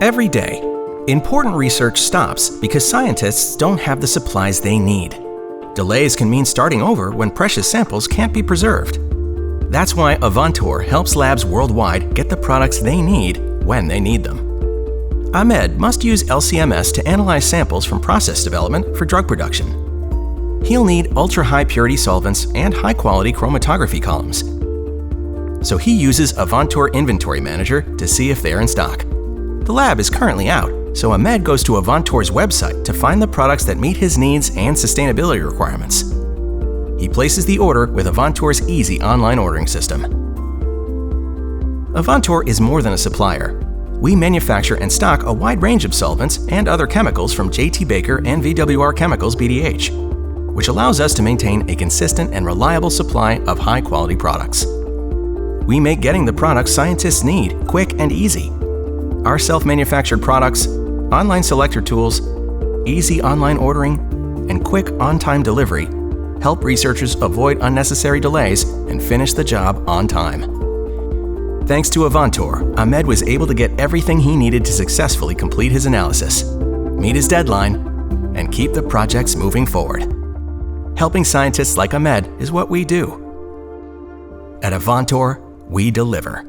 Every day, important research stops because scientists don't have the supplies they need. Delays can mean starting over when precious samples can't be preserved. That's why Avantor helps labs worldwide get the products they need when they need them. Ahmed must use LC-MS to analyze samples from process development for drug production. He'll need ultra-high purity solvents and high-quality chromatography columns. So he uses Avantor Inventory Manager to see if they're in stock. The lab is currently out, so Ahmed goes to Avantor's website to find the products that meet his needs and sustainability requirements. He places the order with Avantor's easy online ordering system. Avantor is more than a supplier. We manufacture and stock a wide range of solvents and other chemicals from J.T.Baker and VWR Chemicals BDH, which allows us to maintain a consistent and reliable supply of high-quality products. We make getting the products scientists need quick and easy. Our self-manufactured products, online selector tools, easy online ordering, and quick on-time delivery help researchers avoid unnecessary delays and finish the job on time. Thanks to Avantor, Ahmed was able to get everything he needed to successfully complete his analysis, meet his deadline, and keep the projects moving forward. Helping scientists like Ahmed is what we do. At Avantor, we deliver.